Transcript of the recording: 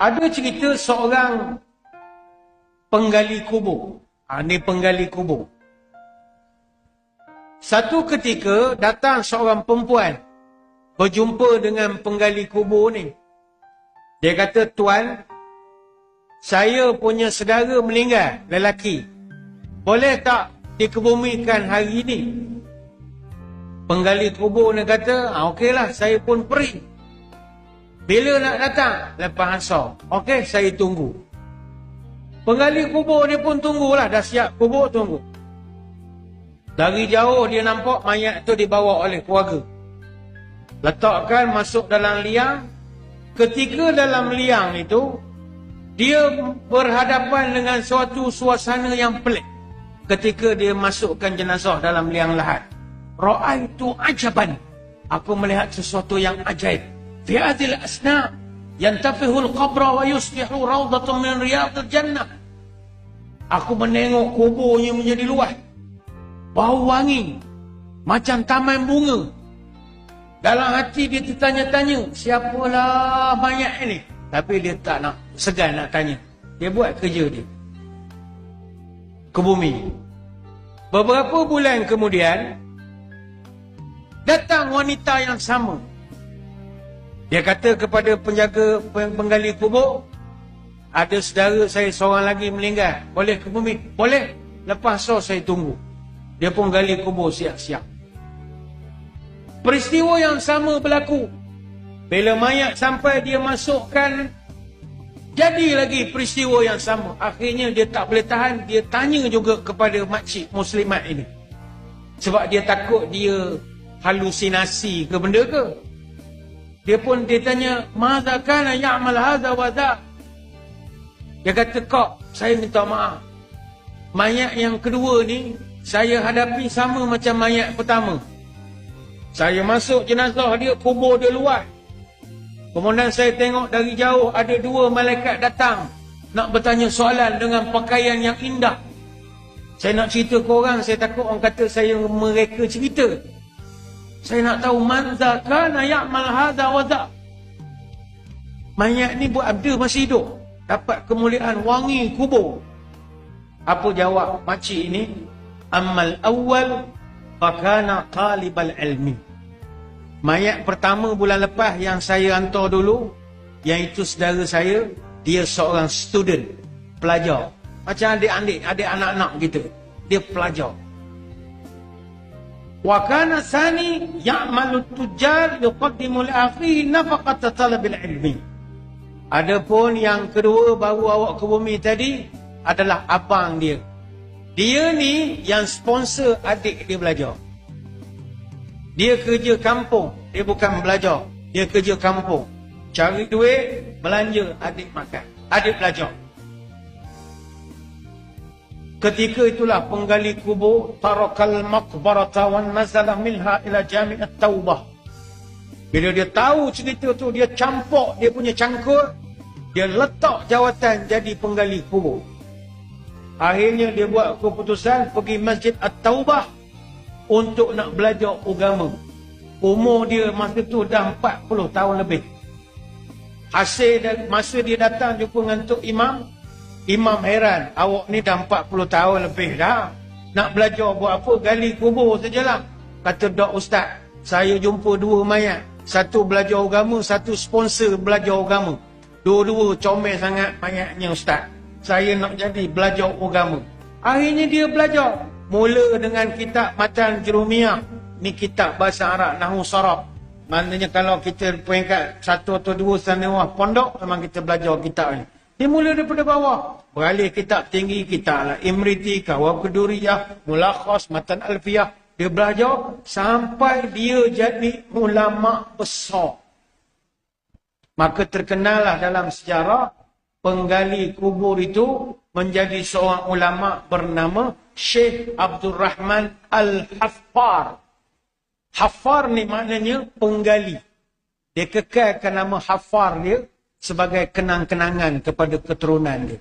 Ada cerita seorang penggali kubur. Ini penggali kubur. Satu ketika datang seorang perempuan berjumpa dengan penggali kubur ni. Dia kata, "Tuan, saya punya saudara meninggal, lelaki. Boleh tak dikebumikan hari ini?" Penggali kubur ni kata, "Okeylah, saya pun pergi. Bila nak datang?" "Lepas asar." "Okey, saya tunggu." Penggali kubur ni pun tunggulah. Dah siap kubur, tunggu. Dari jauh dia nampak mayat tu dibawa oleh keluarga. Letakkan masuk dalam liang. Ketika dalam liang itu, dia berhadapan dengan suatu suasana yang pelik. Ketika dia masukkan jenazah dalam liang lahat. "Ra'aitu ajaban." Aku melihat sesuatu yang ajaib. "Fi hadhil asna yantafihul qabra wa yusbihu rawdatun min riyadil jannah." Aku menengok kuburnya menjadi luas. Bau wangi. Macam taman bunga. Dalam hati dia tertanya-tanya, siapalah mayat ini? Tapi dia tak nak, segan nak tanya. Dia buat kerja dia. Ke bumi. Beberapa bulan kemudian, datang wanita yang sama. Dia kata kepada penjaga penggali kubur, "Ada saudara saya seorang lagi meninggal. Boleh ke bumi?" "Boleh. Lepas so saya tunggu." Dia pun gali kubur siap-siap. Peristiwa yang sama berlaku. Bila mayat sampai dia masukkan, jadi lagi peristiwa yang sama. Akhirnya dia tak boleh tahan. Dia tanya juga kepada makcik muslimat ini. Sebab dia takut dia halusinasi ke benda ke. Dia tanya, "Madza kana ya'mal hadza wa dha?" Dia kata, "Kak, saya minta maaf. Mayat yang kedua ni, saya hadapi sama macam mayat pertama. Saya masuk jenazah dia, kubur dia luas. Kemudian saya tengok dari jauh ada dua malaikat datang. Nak bertanya soalan dengan pakaian yang indah. Saya nak cerita ke orang, saya takut orang kata saya mereka cerita. Saya nak tahu, manza kana ya'mal hadza wa dha." Mayat ni buat abda masih hidup. Dapat kemuliaan wangi kubur. Apa jawab makcik ini? "Ammal awal fakana talibal ilmi." Mayat pertama bulan lepas yang saya hantar dulu, yang itu saudara saya, dia seorang student, pelajar. Macam adik-adik, adik anak-anak gitu. Dia pelajar. "Wa kana sani ya'malu tujjar yuqaddimu li akhihi nafaqata talabil ilmi." Adapun yang kedua baru awak ke bumi tadi adalah abang dia. Dia ni yang sponsor adik dia belajar. Dia kerja kampung. Dia bukan belajar. Dia kerja kampung. Cari duit, belanja, adik makan. Adik belajar. Ketika itulah penggali kubur tarakal maqbarata wan nazala minha ila jami'at taubah. Bila dia tahu cerita tu, dia campur dia punya cangkul, dia letak jawatan jadi penggali kubur. Akhirnya dia buat keputusan pergi Masjid At-Taubah untuk nak belajar agama. Umur dia masa tu dah 40 tahun lebih. Hasil dan masa dia datang jumpa dengan Tok Imam, Imam heran, "Awak ni dah 40 tahun lebih dah. Nak belajar buat apa? Gali kubur sajalah." Kata, "Dok Ustaz, saya jumpa dua mayat. Satu belajar agama, satu sponsor belajar agama. Dua-dua comel sangat mayatnya Ustaz. Saya nak jadi belajar agama." Akhirnya dia belajar. Mula dengan kitab Matan Jurumiyah. Ni kitab bahasa Arab, Nahu Sarab. Maknanya kalau kita peringkat 1 atau 2 sanawah pondok, memang kita belajar kitab ni. Dia mula daripada bawah. Beralih kitab tinggi, kitab Imriti, Kawab Keduriyah, Mulakhas, Matan Alfiyah. Dia belajar sampai dia jadi ulama besar. Maka terkenallah dalam sejarah, penggali kubur itu menjadi seorang ulama bernama Syekh Abdul Rahman Al-Haffar. Haffar ni maknanya penggali. Dia kekalkan nama Haffar dia sebagai kenang-kenangan kepada keturunan dia.